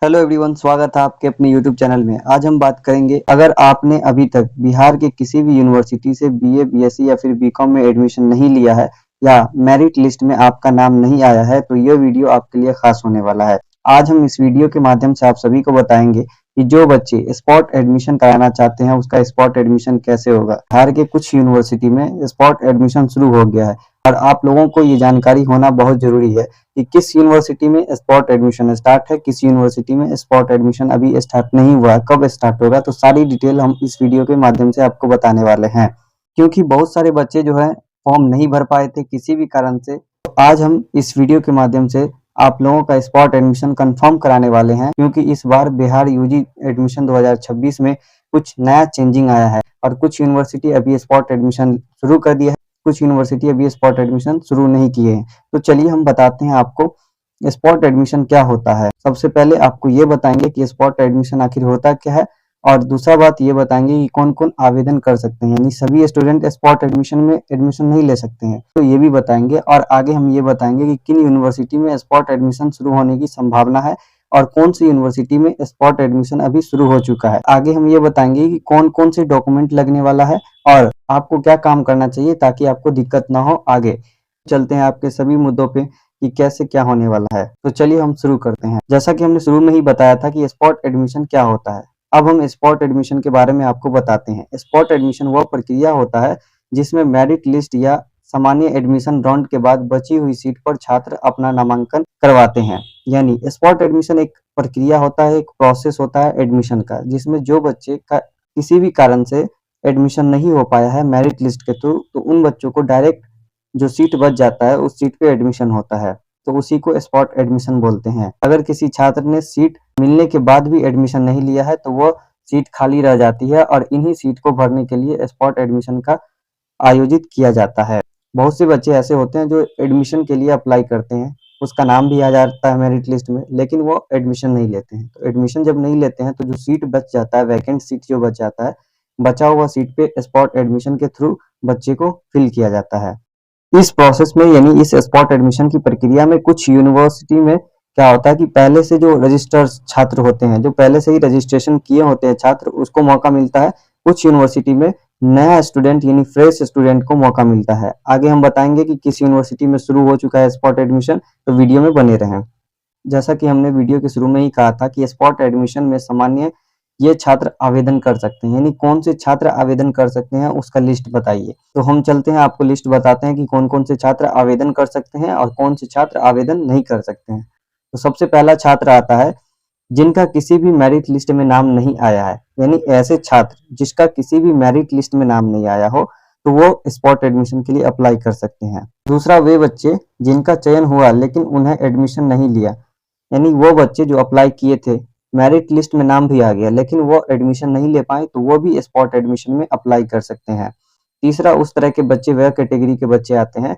Hello everyone, स्वागत है आपके अपने यूट्यूब चैनल में। आज हम बात करेंगे, अगर आपने अभी तक बिहार के किसी भी यूनिवर्सिटी से बीए, बीएससी या फिर बीकॉम में एडमिशन नहीं लिया है या मेरिट लिस्ट में आपका नाम नहीं आया है तो ये वीडियो आपके लिए खास होने वाला है। आज हम इस वीडियो के माध्यम से आप सभी को बताएंगे कि जो बच्चे स्पॉट एडमिशन कराना चाहते हैं उसका स्पॉट एडमिशन कैसे होगा। बिहार के कुछ यूनिवर्सिटी में स्पॉट एडमिशन शुरू हो गया है और आप लोगों को ये जानकारी होना बहुत जरूरी है कि किस यूनिवर्सिटी में स्पॉट एडमिशन स्टार्ट है, किस यूनिवर्सिटी में स्पॉट एडमिशन अभी स्टार्ट नहीं हुआ है, कब स्टार्ट होगा। तो सारी डिटेल हम इस वीडियो के माध्यम से आपको बताने वाले हैं, क्योंकि बहुत सारे बच्चे जो है फॉर्म नहीं भर पाए थे किसी भी कारण से। तो आज हम इस वीडियो के माध्यम से आप लोगों का स्पॉट एडमिशन कंफर्म कराने वाले हैं, क्योंकि इस बार बिहार यूजी एडमिशन 2026 में कुछ नया चेंजिंग आया है और कुछ यूनिवर्सिटी अभी स्पॉट एडमिशन शुरू कर दिया है, कुछ यूनिवर्सिटी अभी स्पॉट एडमिशन शुरू नहीं किए हैं। तो चलिए हम बताते हैं आपको स्पॉट एडमिशन क्या होता है। सबसे पहले आपको ये बताएंगे कि स्पॉट एडमिशन आखिर होता क्या है, और दूसरा बात ये बताएंगे कि कौन कौन आवेदन कर सकते हैं, यानी सभी स्टूडेंट स्पॉट एडमिशन में एडमिशन नहीं ले सकते हैं, तो ये भी बताएंगे। और आगे हम ये बताएंगे कि किन यूनिवर्सिटी में स्पॉट एडमिशन शुरू होने की संभावना है और कौन सी यूनिवर्सिटी में स्पॉट एडमिशन अभी शुरू हो चुका है। आगे हम ये बताएंगे कि कौन कौन से डॉक्यूमेंट लगने वाला है और आपको क्या काम करना चाहिए ताकि आपको दिक्कत ना हो। आगे चलते हैं आपके सभी मुद्दों पे कि कैसे क्या होने वाला है। तो चलिए हम शुरू करते हैं। जैसा कि हमने शुरू में ही बताया था कि स्पॉट एडमिशन क्या होता है, अब हम स्पॉट एडमिशन के बारे में आपको बताते हैं। स्पॉट एडमिशन वह प्रक्रिया होता है जिसमें मेरिट लिस्ट या सामान्य एडमिशन राउंड के बाद बची हुई सीट पर छात्र अपना नामांकन करवाते हैं। यानी स्पॉट एडमिशन एक प्रक्रिया होता है, एक प्रोसेस होता है एडमिशन का, जिसमें जो बच्चे का किसी भी कारण से एडमिशन नहीं हो पाया है मेरिट लिस्ट के थ्रू, तो उन बच्चों को डायरेक्ट जो सीट बच जाता है उस सीट पे एडमिशन होता है, तो उसी को स्पॉट एडमिशन बोलते हैं। अगर किसी छात्र ने सीट मिलने के बाद भी एडमिशन नहीं लिया है तो वो सीट खाली रह जाती है और इन्हीं सीट को भरने के लिए स्पॉट एडमिशन का आयोजित किया जाता है। बहुत से बच्चे ऐसे होते हैं जो एडमिशन के लिए अप्लाई करते हैं, उसका नाम भी आ जाता है मेरिट लिस्ट में, लेकिन वो एडमिशन नहीं लेते हैं। तो एडमिशन जब नहीं लेते हैं तो जो सीट बच जाता है, वैकेंट सीट जो बच जाता है, बचा हुआ सीट पे स्पॉट एडमिशन के थ्रू बच्चे को फिल किया जाता है। इस प्रोसेस में, यानी इस स्पॉट एडमिशन की प्रक्रिया में, कुछ यूनिवर्सिटी में क्या होता है कि पहले से जो रजिस्टर्ड छात्र होते हैं, जो पहले से ही रजिस्ट्रेशन किए होते हैं छात्र, उसको मौका मिलता है। कुछ यूनिवर्सिटी में नया स्टूडेंट यानी फ्रेश स्टूडेंट को मौका मिलता है। आगे हम बताएंगे कि किस यूनिवर्सिटी में शुरू हो चुका है स्पॉट एडमिशन, तो वीडियो में बने रहें। जैसा कि हमने वीडियो के शुरू में ही कहा था कि स्पॉट एडमिशन में सामान्य ये छात्र आवेदन कर सकते हैं, यानी कौन से छात्र आवेदन कर सकते हैं उसका लिस्ट बताइए। तो हम चलते हैं, आपको लिस्ट बताते हैं कि कौन कौन से छात्र आवेदन कर सकते हैं और कौन से छात्र आवेदन नहीं कर सकते हैं। तो सबसे पहला छात्र आता है जिनका किसी भी मेरिट लिस्ट में नाम नहीं आया है, यानी ऐसे छात्र जिसका किसी भी मेरिट लिस्ट में नाम नहीं आया हो तो वो स्पॉट एडमिशन के लिए अप्लाई कर सकते हैं। दूसरा, वे बच्चे जिनका चयन हुआ लेकिन उन्हें एडमिशन नहीं लिया, यानी वो बच्चे जो अप्लाई किए थे, मेरिट लिस्ट में नाम भी आ गया लेकिन वो एडमिशन नहीं ले पाए, तो वो भी स्पॉट एडमिशन में अप्लाई कर सकते हैं। तीसरा, उस तरह के बच्चे, वह कैटेगरी के बच्चे आते हैं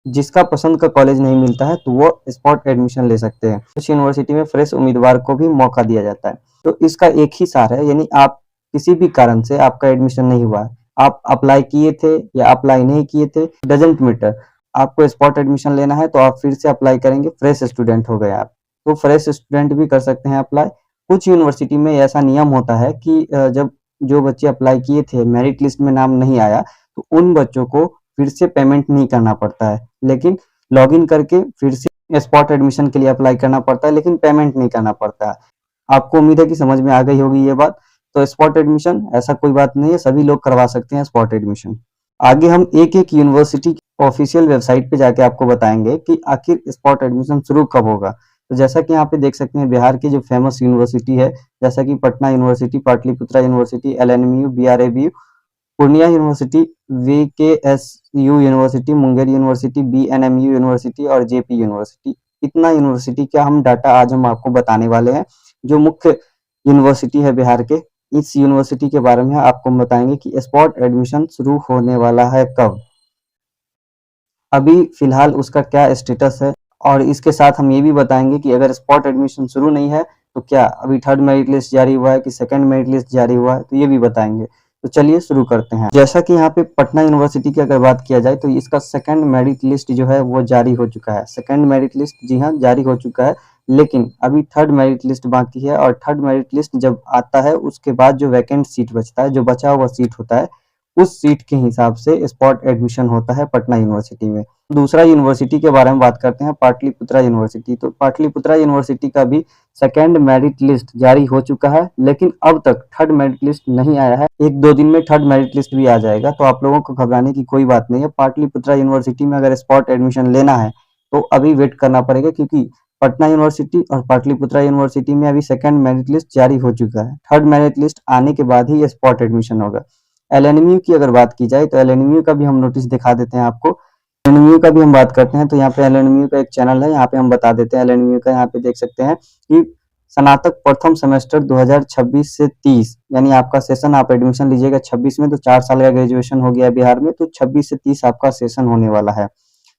जिसका पसंद का कॉलेज नहीं मिलता है, तो वो स्पॉट एडमिशन ले सकते हैं। कुछ यूनिवर्सिटी में फ्रेश उम्मीदवार को भी मौका दिया जाता है। तो इसका एक ही सार है, यानी आप किसी भी कारण से आपका एडमिशन नहीं हुआ है, आप अप्लाई किए थे या अप्लाई नहीं किए थे, डजेंट मैटर, आपको स्पॉट एडमिशन लेना है तो आप फिर से अप्लाई करेंगे, फ्रेश स्टूडेंट हो गए आप, तो फ्रेश स्टूडेंट भी कर सकते हैं अप्लाई। कुछ यूनिवर्सिटी में ऐसा नियम होता है कि जब जो बच्चे अप्लाई किए थे, मेरिट लिस्ट में नाम नहीं आया, तो उन बच्चों को फिर से पेमेंट नहीं करना पड़ता है, लेकिन लॉगिन करके फिर से स्पॉट एडमिशन के लिए अप्लाई करना पड़ता है, लेकिन पेमेंट नहीं करना पड़ता है। आपको उम्मीद है कि समझ में आ गई होगी ये बात। तो स्पॉट एडमिशन ऐसा कोई बात नहीं है, सभी लोग करवा सकते हैं स्पॉट एडमिशन। आगे हम एक एक यूनिवर्सिटी की ऑफिशियल वेबसाइट पे जाके आपको बताएंगे कि आखिर स्पॉट एडमिशन शुरू कब होगा। तो जैसा कि यहाँ पे देख सकते हैं, बिहार की जो फेमस यूनिवर्सिटी है, जैसा कि Patna university, Pataliputra university, LNMU, BRABU, Purnia university, VKSU university, Munger university, BNMU university और JP यूनिवर्सिटी, इतना यूनिवर्सिटी का हम डाटा आज हम आपको बताने वाले हैं। जो मुख्य यूनिवर्सिटी है बिहार के, इस यूनिवर्सिटी के बारे में आपको बताएंगे कि स्पॉट एडमिशन शुरू होने वाला है कब, अभी फिलहाल उसका क्या स्टेटस है, और इसके साथ हम ये भी बताएंगे कि अगर स्पॉट एडमिशन शुरू नहीं है तो क्या अभी थर्ड मेरिट लिस्ट जारी हुआ है कि सेकंड मेरिट लिस्ट जारी हुआ है, तो ये भी बताएंगे। तो चलिए शुरू करते हैं। जैसा कि यहाँ पे पटना यूनिवर्सिटी की अगर बात किया जाए तो इसका सेकंड मेरिट लिस्ट जो है वो जारी हो चुका है। सेकंड मेरिट लिस्ट, जी हाँ, जारी हो चुका है। लेकिन अभी थर्ड मेरिट लिस्ट बाकी है, और थर्ड मेरिट लिस्ट जब आता है उसके बाद जो वैकेंट सीट बचता है, जो बचा हुआ सीट होता है, उस सीट के हिसाब से स्पॉट एडमिशन होता है पटना यूनिवर्सिटी में। दूसरा यूनिवर्सिटी के बारे में बात करते हैं, पाटलिपुत्रा यूनिवर्सिटी। तो पाटलिपुत्रा यूनिवर्सिटी का भी सेकेंड मेरिट लिस्ट जारी हो चुका है, लेकिन अब तक थर्ड मेरिट लिस्ट नहीं आया है। एक दो दिन में थर्ड मेरिट लिस्ट भी आ जाएगा, तो आप लोगों को घबराने की कोई बात नहीं है। पाटलिपुत्रा यूनिवर्सिटी में अगर स्पॉट एडमिशन लेना है तो अभी वेट करना पड़ेगा, क्योंकि पटना यूनिवर्सिटी और पाटलिपुत्रा यूनिवर्सिटी में अभी सेकेंड मेरिट लिस्ट जारी हो चुका है। थर्ड मेरिट लिस्ट आने के बाद ही स्पॉट एडमिशन होगा। एलएनएमयू की अगर बात की जाए तो एलएनएमयू का भी हम नोटिस दिखा देते हैं आपको। एलएनएमयू का भी हम बात करते हैं, तो यहाँ पे एलएनएमयू का एक चैनल है, यहाँ पे हम बता देते हैं एलएनएमयू का। यहाँ पे देख सकते हैं कि स्नातक प्रथम सेमेस्टर 2026 से 30, यानी आपका सेशन, आप एडमिशन लीजिएगा 26 में, तो 4 साल का ग्रेजुएशन हो गया बिहार में, तो 26 से 30 आपका सेशन होने वाला है।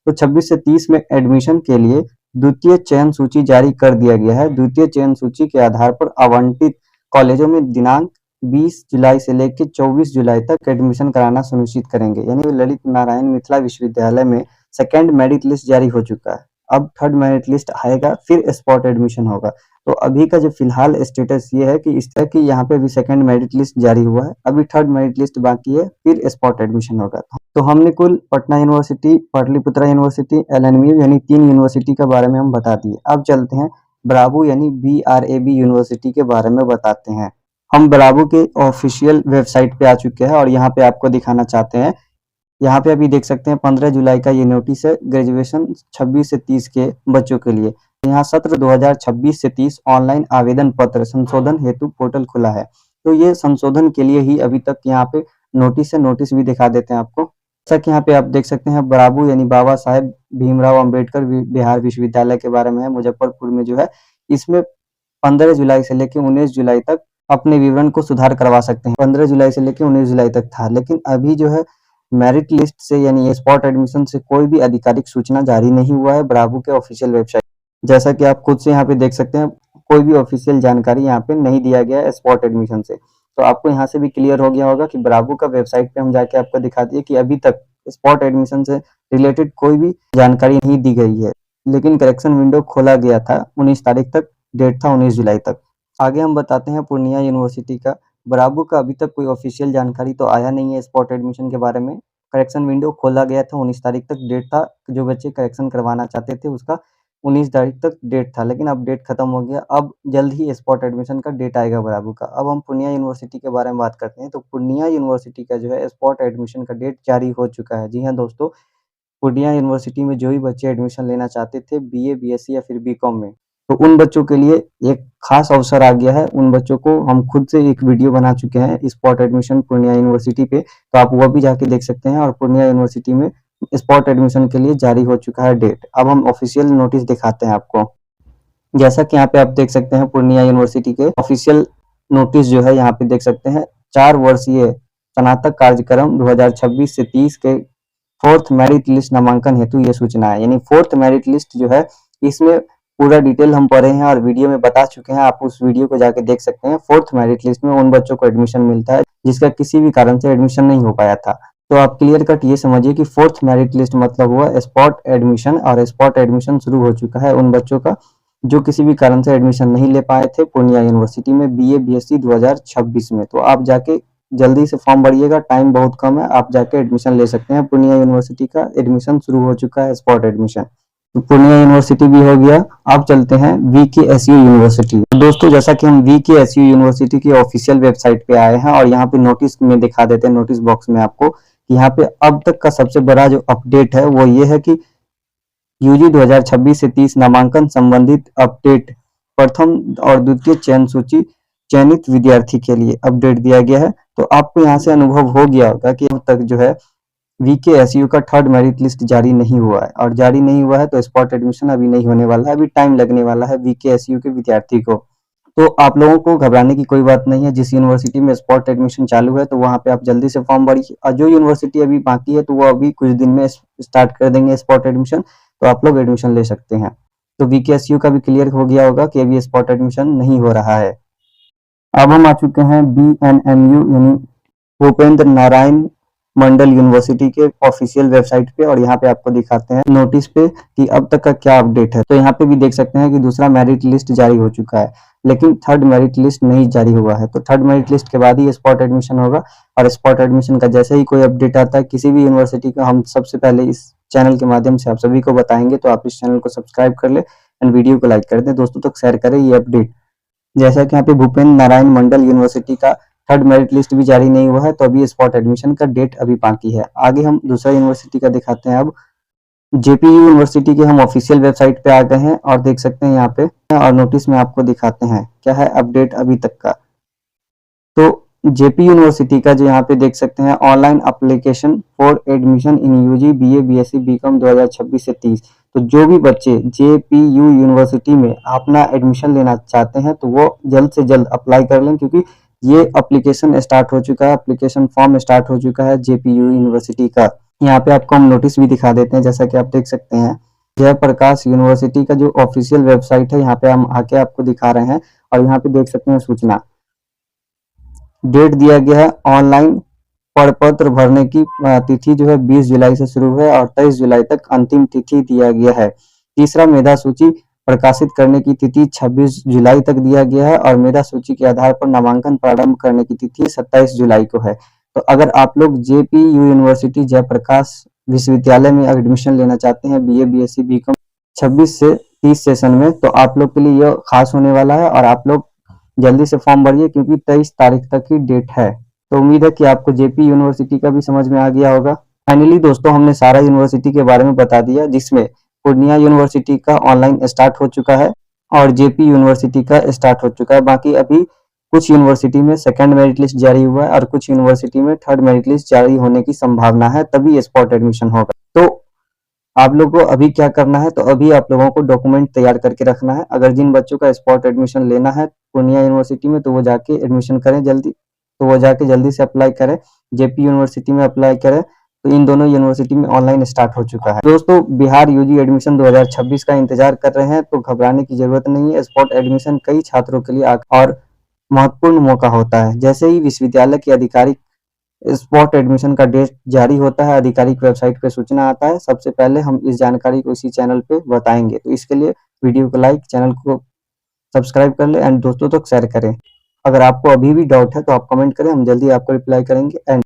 तो 26 से 30 में एडमिशन के लिए द्वितीय चयन सूची जारी कर दिया गया है। द्वितीय चयन सूची के आधार पर आवंटित कॉलेजों में दिनांक 20 जुलाई से लेकर 24 जुलाई तक एडमिशन कराना सुनिश्चित करेंगे। यानी ललित नारायण मिथिला विश्वविद्यालय में सेकेंड मेरिट लिस्ट जारी हो चुका है, अब थर्ड मेरिट लिस्ट आएगा, फिर स्पॉट एडमिशन होगा। तो अभी का जो फिलहाल स्टेटस ये है कि इस तरह की यहाँ पे भी सेकंड मेरिट लिस्ट जारी हुआ है, अभी थर्ड मेरिट लिस्ट बाकी है, फिर स्पॉट एडमिशन होगा। तो हमने कुल Patna university, Pataliputra university, LNMU यानी 3 यूनिवर्सिटी के बारे में हम बता दिए। अब चलते हैं ब्रावो यानी BRAB यूनिवर्सिटी के बारे में बताते हैं। हम ब्रावो के ऑफिशियल वेबसाइट पे आ चुके हैं और यहाँ पे आपको दिखाना चाहते हैं। यहाँ पे अभी देख सकते हैं 15 जुलाई का ये नोटिस है, ग्रेजुएशन 26 से 30 के बच्चों के लिए। यहाँ सत्र 2026 से 30 ऑनलाइन आवेदन पत्र संशोधन हेतु पोर्टल खुला है। तो ये संशोधन के लिए ही अभी तक यहाँ पे नोटिस है, नोटिस भी दिखा देते हैं आपको। जैसा कि यहाँ पे आप देख सकते हैं ब्रावो यानी बाबा साहेब भीमराव अंबेडकर बिहार विश्वविद्यालय के बारे में है, मुजफ्फरपुर में जो है। इसमें 15 जुलाई से लेकर 19 जुलाई तक अपने विवरण को सुधार करवा सकते हैं। 15 जुलाई से लेकर 19 जुलाई तक था, लेकिन अभी जो है मेरिट लिस्ट से यानी स्पॉट एडमिशन से कोई भी आधिकारिक सूचना जारी नहीं हुआ है ब्रावो के ऑफिशियल वेबसाइट। जैसा कि आप खुद से यहाँ पे देख सकते हैं, कोई भी ऑफिशियल जानकारी यहाँ पे नहीं दिया गया है स्पॉट एडमिशन से। तो आपको यहाँ से भी क्लियर हो गया होगा कि ब्रावो का वेबसाइट पे हम जाके आपको दिखा दिए कि अभी तक स्पॉट एडमिशन से रिलेटेड कोई भी जानकारी नहीं दी गई है, लेकिन करेक्शन विंडो खोला गया था 19 तारीख तक, डेट था 19 जुलाई तक। आगे हम बताते हैं पूर्णिया यूनिवर्सिटी का। ब्रावो का अभी तक कोई ऑफिशियल जानकारी तो आया नहीं है स्पॉट एडमिशन के बारे में। करेक्शन विंडो खोला गया था 19 तारीख तक, डेट था, जो बच्चे करेक्शन करवाना चाहते थे उसका 19 तारीख तक डेट था, लेकिन अब डेट खत्म हो गया। अब जल्द ही स्पॉट एडमिशन का डेट आएगा ब्रावो का। अब हम पूर्णिया यूनिवर्सिटी के बारे में बात करते हैं। तो पूर्णिया यूनिवर्सिटी का जो है स्पॉट एडमिशन का डेट जारी हो चुका है। जी हाँ दोस्तों, पूर्णिया यूनिवर्सिटी में जो भी बच्चे एडमिशन लेना चाहते थे BA, BSc या फिर BCom में, तो उन बच्चों के लिए एक खास अवसर आ गया है। उन बच्चों को हम खुद से एक वीडियो बना चुके हैं स्पॉट एडमिशन पूर्णिया यूनिवर्सिटी पे, तो आप वह भी जाके देख सकते हैं। और पूर्णिया यूनिवर्सिटी में स्पॉट एडमिशन के लिए जारी हो चुका है डेट। अब हम ऑफिशियल नोटिस दिखाते हैं आपको। जैसा कि यहाँ पे आप देख सकते हैं पूर्णिया यूनिवर्सिटी के ऑफिशियल नोटिस जो है, यहाँ पे देख सकते हैं 4 वर्षीय स्नातक कार्यक्रम 2026 से 30 के फोर्थ मेरिट लिस्ट नामांकन हेतु ये सूचना है। यानी फोर्थ मेरिट लिस्ट जो है, इसमें पूरा डिटेल हम पढ़े हैं और वीडियो में बता चुके हैं, आप उस वीडियो को जाके देख सकते हैं। फोर्थ मेरिट लिस्ट में उन बच्चों को एडमिशन मिलता है जिसका किसी भी कारण से एडमिशन नहीं हो पाया था। तो आप क्लियर कट ये समझिए कि फोर्थ मेरिट लिस्ट मतलब हुआ स्पॉट एडमिशन, और स्पॉट एडमिशन शुरू हो चुका है उन बच्चों का जो किसी भी कारण से एडमिशन नहीं ले पाए थे पूर्णिया यूनिवर्सिटी में BA, BSc 2026 में। तो आप जाके जल्दी से फॉर्म भरिएगा, टाइम बहुत कम है, आप जाके एडमिशन ले सकते हैं। पूर्णिया यूनिवर्सिटी का एडमिशन शुरू हो चुका है स्पॉट एडमिशन। तो पूर्णिया यूनिवर्सिटी भी हो गया। अब चलते हैं VKSU यूनिवर्सिटी। तो दोस्तों, जैसा कि हम VKSU यूनिवर्सिटी की ऑफिशियल वेबसाइट पे आए हैं और यहाँ पे नोटिस में दिखा देते हैं, नोटिस बॉक्स में आपको, यहाँ पे अब तक का सबसे बड़ा जो अपडेट है वो ये है कि UG 2026 से 30 नामांकन संबंधित अपडेट प्रथम और द्वितीय चयन सूची चयनित विद्यार्थी के लिए अपडेट दिया गया है। तो आपको यहाँ से अनुभव हो गया होगा कि अब तक जो है VKSU का थर्ड मेरिट लिस्ट जारी नहीं हुआ है, और जारी नहीं हुआ है तो स्पॉट एडमिशन अभी नहीं होने वाला है, अभी टाइम लगने वाला है VKSU के विद्यार्थी को। तो आप लोगों को घबराने की कोई बात नहीं है। जिस यूनिवर्सिटी में स्पॉट एडमिशन चालू है तो वहाँ पे आप जल्दी से फॉर्म भरिए, और जो यूनिवर्सिटी अभी बाकी है तो वो अभी कुछ दिन में स्टार्ट कर देंगे स्पॉट एडमिशन, तो आप लोग एडमिशन ले सकते हैं। तो VKSU का भी क्लियर हो गया होगा कि अभी स्पॉट एडमिशन नहीं हो रहा है। अब हम आ चुके हैं BNMU यानी भूपेंद्र नारायण मंडल यूनिवर्सिटी के ऑफिशियल वेबसाइट पे, और यहाँ पे आपको दिखाते हैं नोटिस पे कि अब तक का क्या अपडेट है। तो यहाँ पे भी देख सकते हैं कि दूसरा मेरिट लिस्ट जारी हो चुका है, लेकिन थर्ड मेरिट लिस्ट नहीं जारी हुआ है। तो थर्ड मेरिट लिस्ट के बाद ही स्पॉट एडमिशन होगा, और स्पॉट एडमिशन का जैसे ही कोई अपडेट आता है किसी भी यूनिवर्सिटी का, हम सबसे पहले इस चैनल के माध्यम से आप सभी को बताएंगे। तो आप इस चैनल को सब्सक्राइब कर ले एंड वीडियो को लाइक कर दें, दोस्तों तक शेयर करें ये अपडेट। जैसा कि यहाँ पे भूपेंद्र नारायण मंडल यूनिवर्सिटी का थर्ड मेरिट लिस्ट भी जारी नहीं हुआ है, तो अभी स्पॉट एडमिशन का डेट अभी बाकी है। आगे हम दूसरा यूनिवर्सिटी का दिखाते हैं। अब जेपीयू यूनिवर्सिटी के हम ऑफिशियल वेबसाइट पे आ गए हैं और देख सकते हैं यहाँ पे, और नोटिस में आपको दिखाते हैं क्या है अपडेट अभी तक का। तो जेपी यूनिवर्सिटी का जो यहाँ पे देख सकते हैं, online application for admission in UG BA BSc BCom 2026 से 30। तो जो भी बच्चे जेपीयू यूनिवर्सिटी में अपना एडमिशन लेना चाहते हैं तो वो जल्द से जल्द अप्लाई कर लें, क्योंकि ये एप्लीकेशन स्टार्ट हो चुका है, एप्लीकेशन फॉर्म स्टार्ट हो चुका है जेपीयू यूनिवर्सिटी का। यहाँ पे आपको हम नोटिस भी दिखा देते हैं, जैसा कि आप देख सकते हैं जयप्रकाश यूनिवर्सिटी का जो ऑफिशियल वेबसाइट है, यहाँ पे हम आके आपको दिखा रहे हैं। और यहाँ पे देख सकते हैं सूचना, डेट दिया गया है ऑनलाइन प्रपत्र भरने की तिथि जो है 20 जुलाई से शुरू है और 23 जुलाई तक अंतिम तिथि दिया गया है। तीसरा, मेधा सूची प्रकाशित करने की तिथि 26 जुलाई तक दिया गया है और मेधा सूची के आधार पर नामांकन प्रारंभ करने की तिथि 27 जुलाई को है। तो अगर आप लोग जेपीयू यूनिवर्सिटी जयप्रकाश विश्वविद्यालय में एडमिशन लेना चाहते हैं बीए बीएससी बीकॉम 26 से 30 सेशन में, तो आप लोग के लिए यह खास होने वाला है और आप लोग जल्दी से फॉर्म भरिए, क्योंकि 23 तारीख तक की डेट है। तो उम्मीद है कि आपको जेपी यूनिवर्सिटी का भी समझ में आ गया होगा। फाइनली दोस्तों, हमने सारा यूनिवर्सिटी के बारे में बता दिया, जिसमें पूर्णिया यूनिवर्सिटी का ऑनलाइन स्टार्ट हो चुका है और जेपी यूनिवर्सिटी का स्टार्ट हो चुका है। बाकी अभी कुछ यूनिवर्सिटी में सेकंड मेरिट लिस्ट जारी हुआ है और कुछ यूनिवर्सिटी में थर्ड मेरिट लिस्ट जारी होने की संभावना है, तभी स्पॉट एडमिशन होगा। तो आप लोगों को अभी क्या करना है, तो अभी आप लोगों को डॉक्यूमेंट तैयार करके रखना है। अगर जिन बच्चों का स्पॉट एडमिशन लेना है पूर्णिया यूनिवर्सिटी में, तो वो जाके एडमिशन करें जल्दी, तो वो जाके जल्दी से अप्लाई करें, जेपी यूनिवर्सिटी में अप्लाई करें। तो इन दोनों यूनिवर्सिटी में ऑनलाइन स्टार्ट हो चुका है। दोस्तों, बिहार यूजी एडमिशन 2026 का इंतजार कर रहे हैं तो घबराने की जरूरत नहीं है। स्पॉट एडमिशन कई छात्रों के लिए और महत्वपूर्ण मौका होता है। जैसे ही विश्वविद्यालय की आधिकारिक स्पॉट एडमिशन का डेट जारी होता है, आधिकारिक वेबसाइट पे सूचना आता है, सबसे पहले हम इस जानकारी को इसी चैनल पे बताएंगे। तो इसके लिए वीडियो को लाइक, चैनल को सब्सक्राइब कर ले एंड दोस्तों तक शेयर करें। अगर आपको अभी भी डाउट है तो आप कमेंट करें, हम जल्दी आपको रिप्लाई करेंगे। एंड